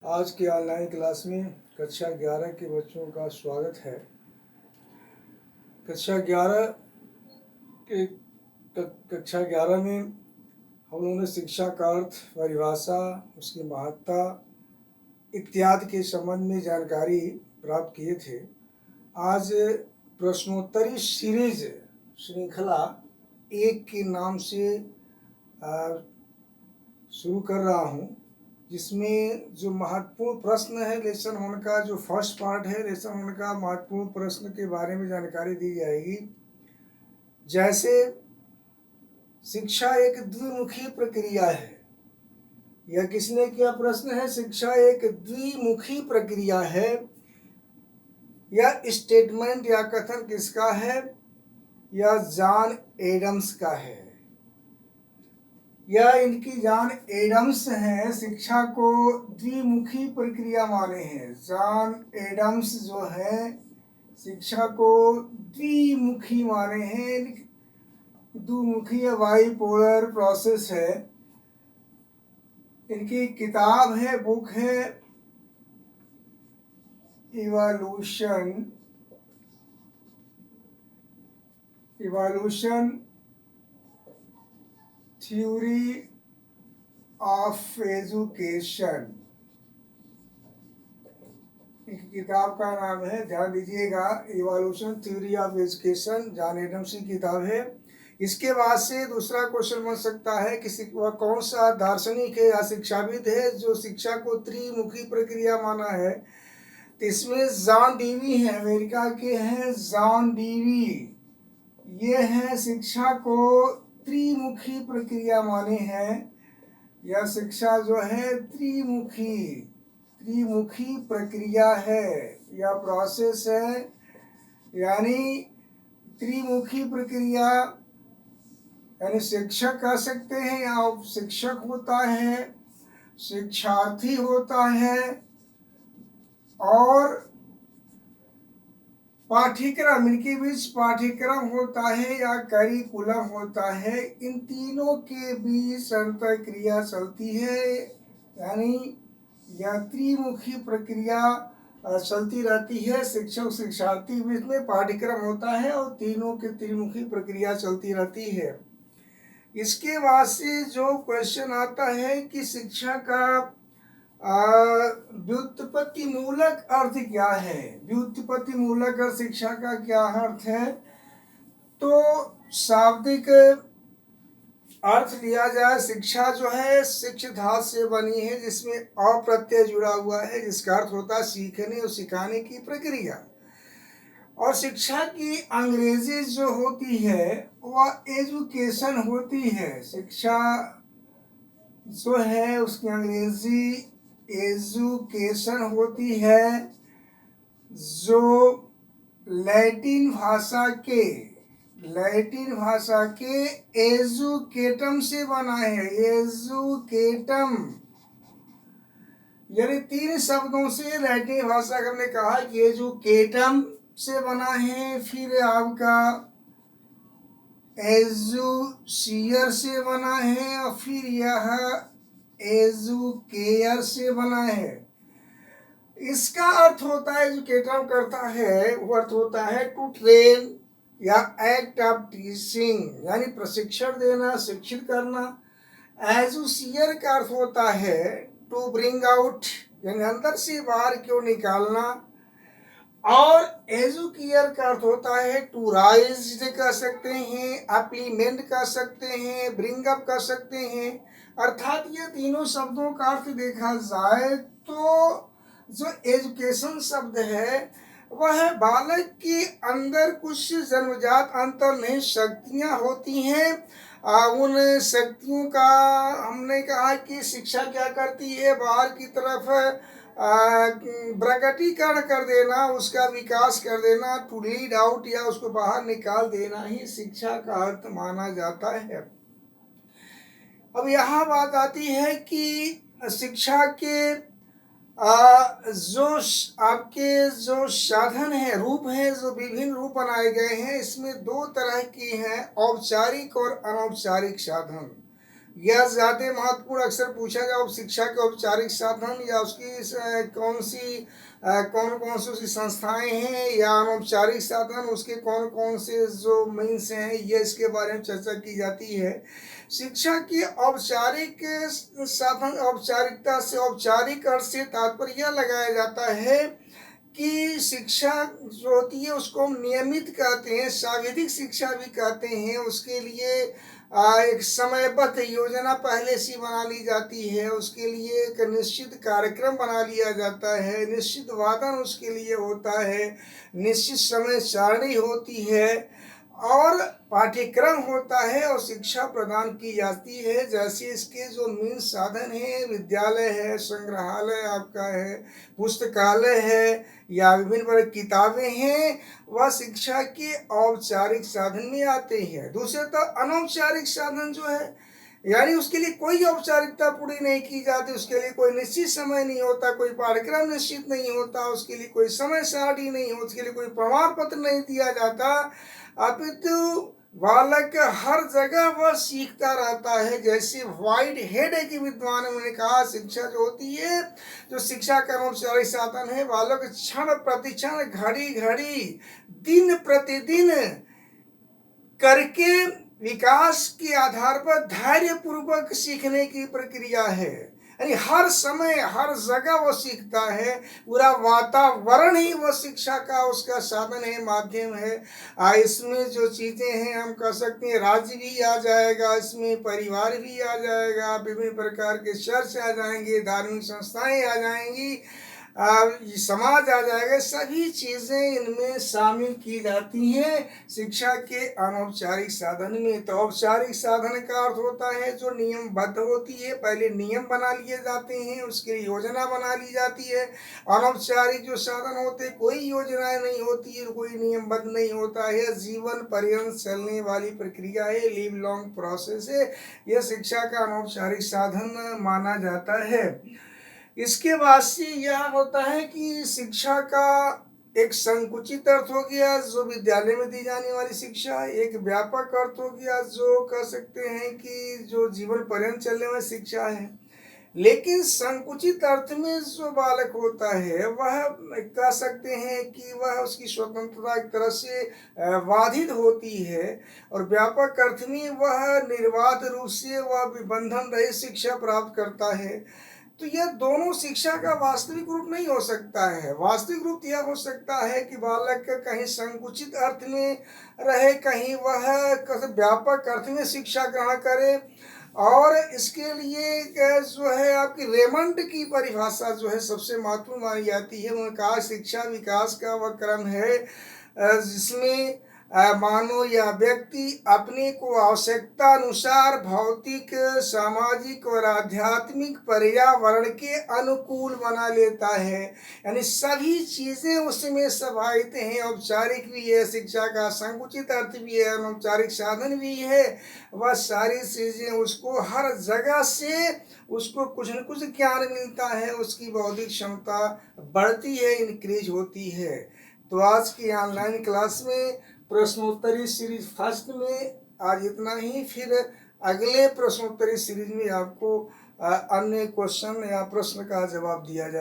आज की online class में कक्षा 11 के बच्चों का स्वागत है। कक्षा 11 के कक्षा 11 में हम लोगों ने शिक्षा का अर्थ, परिभाषा, उसकी महत्ता इत्यादि के संबंध में जानकारी प्राप्त किए थे। आज प्रश्नोत्तरी सीरीज श्रृंखला 1 के नाम से शुरू कर रहा हूँ, जिसमें जो महत्वपूर्ण प्रश्न है लेसन 1 का, जो फर्स्ट पार्ट है लेसन 1 का, महत्वपूर्ण प्रश्न के बारे में जानकारी दी जाएगी। जैसे शिक्षा एक द्विमुखी प्रक्रिया है। यह किसने किया प्रश्न है? शिक्षा एक द्विमुखी प्रक्रिया है। यह स्टेटमेंट या कथन किसका है? यह जॉन एडम्स का है। यह इनकी जॉन एडम्स हैं, शिक्षा को द्विमुखी प्रक्रिया माने हैं। जॉन एडम्स जो है शिक्षा को द्विमुखी माने हैं। द्विमुखी बाइपोलर प्रोसेस है। इनकी किताब है, बुक है इवोल्यूशन थ्योरी ऑफ एजुकेशन। किताब का नाम है, ध्यान दीजिएगा, evolution theory of education, John Adams की किताब है। इसके बाद से दूसरा क्वेश्चन बन सकता है कि वह कौन सा दार्शनिक है या शिक्षाविद है जो शिक्षा को त्रिमुखी प्रक्रिया माना है। तो इसमें जॉन डीवी है, अमेरिका के हैं जॉन डीवी। ये है शिक्षा को त्रिमुखी प्रक्रिया माने हैं। यह शिक्षा जो है त्रिमुखी प्रक्रिया है, यह प्रोसेस है। यानी त्रिमुखी प्रक्रिया, यानी शिक्षक कह सकते हैं, या शिक्षक होता है, शिक्षार्थी होता है और पाठ्यक्रम, इनके बीच पाठ्यक्रम होता है या करिकुलम होता है। इन तीनों के बीच अंतःक्रिया चलती है। यानी यह त्रिमुखी प्रक्रिया चलती रहती है। शिक्षक शिक्षार्थी के बीच में पाठ्यक्रम होता है और तीनों की त्रिमुखी प्रक्रिया चलती रहती है। इसके बाद से जो क्वेश्चन आता है कि शिक्षा का व्युत्पत्ति मूलक अर्थ क्या है? व्युत्पत्ति मूलक अर्थ शिक्षा का क्या अर्थ है? तो शाब्दिक अर्थ लिया जाए, शिक्षा जो है शिक्ष धातु से बनी है, जिसमें अप्रत्यय जुड़ा हुआ है, जिसका अर्थ होता है सीखने और सिखाने की प्रक्रिया। और शिक्षा की अंग्रेजी जो होती है वह एजुकेशन होती है। शिक्षा जो है उसकी अंग्रेजी एजुकेशन होती है, जो लैटिन भाषा के एजुकेटम से बना है। एजुकेटम यानी 3 शब्दों से लैटिन भाषा का हमने कहा कि एजुकेटम से बना है, फिर आपका एजुशियर से बना है और फिर यह एजुकेयर से बना है। इसका अर्थ होता है, एजुकेटर करता है, वो अर्थ होता है टू ट्रेन या एक्ट ऑफ टीचिंग, यानी प्रशिक्षण देना, शिक्षित करना। एजुशियर का अर्थ होता है टू ब्रिंग आउट, यानी अंदर से बाहर क्यों निकालना। और एजुकेयर का अर्थ होता है टू राइज कर सकते हैं, अप्लीमेंट कर सकते हैं, ब्रिंग अप कर सकते हैं। अर्थात ये तीनों शब्दों का अर्थ देखा जाए तो जो एजुकेशन शब्द है वह बालक के अंदर कुछ जन्मजात अंतर्निहित शक्तियाँ होती हैं। उन शक्तियों का हमने कहा कि शिक्षा क्या करती है, बाहर की तरफ प्रकटीकरण कर देना, उसका विकास कर देना, टू लीड आउट या उसको बाहर निकाल देना ही शिक्षा का अर्थ माना जाता है। अब यहाँ बात आती है कि शिक्षा के जो आपके जो साधन है, रूप है, जो विभिन्न रूप बनाए गए हैं, इसमें 2 तरह की हैं, औपचारिक और अनौपचारिक साधन। या ज़्यादा महत्वपूर्ण अक्सर पूछा जाए शिक्षा के औपचारिक साधन या उसकी कौन कौन सी उसकी संस्थाएं हैं या अनौपचारिक साधन उसके कौन कौन से जो मीन्स हैं, ये इसके बारे में चर्चा की जाती है। शिक्षा की औपचारिक साधन, औपचारिकता से, औपचारिक अर्थ से तात्पर्य यह लगाया जाता है कि शिक्षा जो होती है उसको हम नियमित कहते हैं, सांविधिक शिक्षा भी कहते हैं। उसके लिए एक समयबद्ध योजना पहले से बना ली जाती है, उसके लिए एक निश्चित कार्यक्रम बना लिया जाता है, निश्चित वादन उसके लिए होता है, निश्चित समय सारणी होती है और पाठ्यक्रम होता है और शिक्षा प्रदान की जाती है। जैसे इसके जो मेन साधन हैं, विद्यालय है, संग्रहालय आपका है, पुस्तकालय है या विभिन्न प्रकार की किताबें हैं, वह शिक्षा के औपचारिक साधन में आते हैं। दूसरे तो अनौपचारिक साधन जो है, यानी उसके लिए कोई औपचारिकता पूरी नहीं की जाती, उसके लिए कोई निश्चित समय नहीं होता, कोई पाठ्यक्रम निश्चित नहीं होता, उसके लिए कोई समय सारणी नहीं होती, उसके लिए कोई प्रमाण पत्र नहीं दिया जाता, अपितु बालक हर जगह वह सीखता रहता है। जैसे वाइड हेड है कि विद्वानों ने कहा, शिक्षा जो होती है, जो शिक्षा का अनौपचारिक साधन है, बालक क्षण प्रतिक्षण, घड़ी घड़ी, दिन प्रतिदिन करके विकास के आधार पर धैर्य पूर्वक सीखने की प्रक्रिया है। यानी हर समय हर जगह वो सीखता है, पूरा वातावरण ही वो शिक्षा का उसका साधन है, माध्यम है। इसमें जो चीज़ें हैं हम कह सकते हैं, राज्य भी आ जाएगा, इसमें परिवार भी आ जाएगा, विभिन्न प्रकार के चर्च आ जाएंगे, धार्मिक संस्थाएं आ जाएंगी, समाज आ जाएगा। सभी चीज़ें इनमें शामिल की जाती हैं शिक्षा के अनौपचारिक साधन में। तो औपचारिक साधन का अर्थ होता है जो नियमबद्ध होती है, पहले नियम बना लिए जाते हैं, उसके लिए योजना बना ली जाती है। अनौपचारिक जो साधन होते हैं, कोई योजना नहीं होती है, कोई नियमबद्ध नहीं होता है, जीवन पर्यंत चलने वाली प्रक्रिया है, लिव लॉन्ग प्रोसेस है। यह शिक्षा का अनौपचारिक साधन माना जाता है। इसके बाद से यह होता है कि शिक्षा का एक संकुचित अर्थ हो गया जो विद्यालय में दी जाने वाली शिक्षा, एक व्यापक अर्थ हो गया जो कह सकते हैं कि जो जीवन पर्यंत चलने वाली शिक्षा है। लेकिन संकुचित अर्थ में जो बालक होता है वह कह सकते हैं कि वह उसकी स्वतंत्रता एक तरह से बाधित होती है, और व्यापक अर्थ में वह निर्बाध रूप से वह विबंधन रहित शिक्षा प्राप्त करता है। तो यह दोनों शिक्षा का वास्तविक रूप नहीं हो सकता है। वास्तविक रूप यह हो सकता है कि बालक कहीं संकुचित अर्थ में रहे, कहीं वह व्यापक अर्थ में शिक्षा ग्रहण करे। और इसके लिए जो है आपकी रेमंड की परिभाषा जो है सबसे महत्वपूर्ण मानी जाती है। उन्होंने कहा शिक्षा विकास का वह क्रम है जिसमें मानव या व्यक्ति अपने को आवश्यकता अनुसार भौतिक, सामाजिक और आध्यात्मिक पर्यावरण के अनुकूल बना लेता है। यानी सभी चीज़ें उसमें समाहित हैं। औपचारिक भी है शिक्षा का, संकुचित अर्थ भी है, अनौपचारिक साधन भी है। वह सारी चीज़ें उसको हर जगह से उसको कुछ न कुछ ज्ञान मिलता है, उसकी बौद्धिक क्षमता बढ़ती है, इंक्रीज होती है। तो आज की ऑनलाइन क्लास में प्रश्नोत्तरी सीरीज फर्स्ट में आज इतना ही। फिर अगले प्रश्नोत्तरी सीरीज में आपको अन्य क्वेश्चन या प्रश्न का जवाब दिया जाए।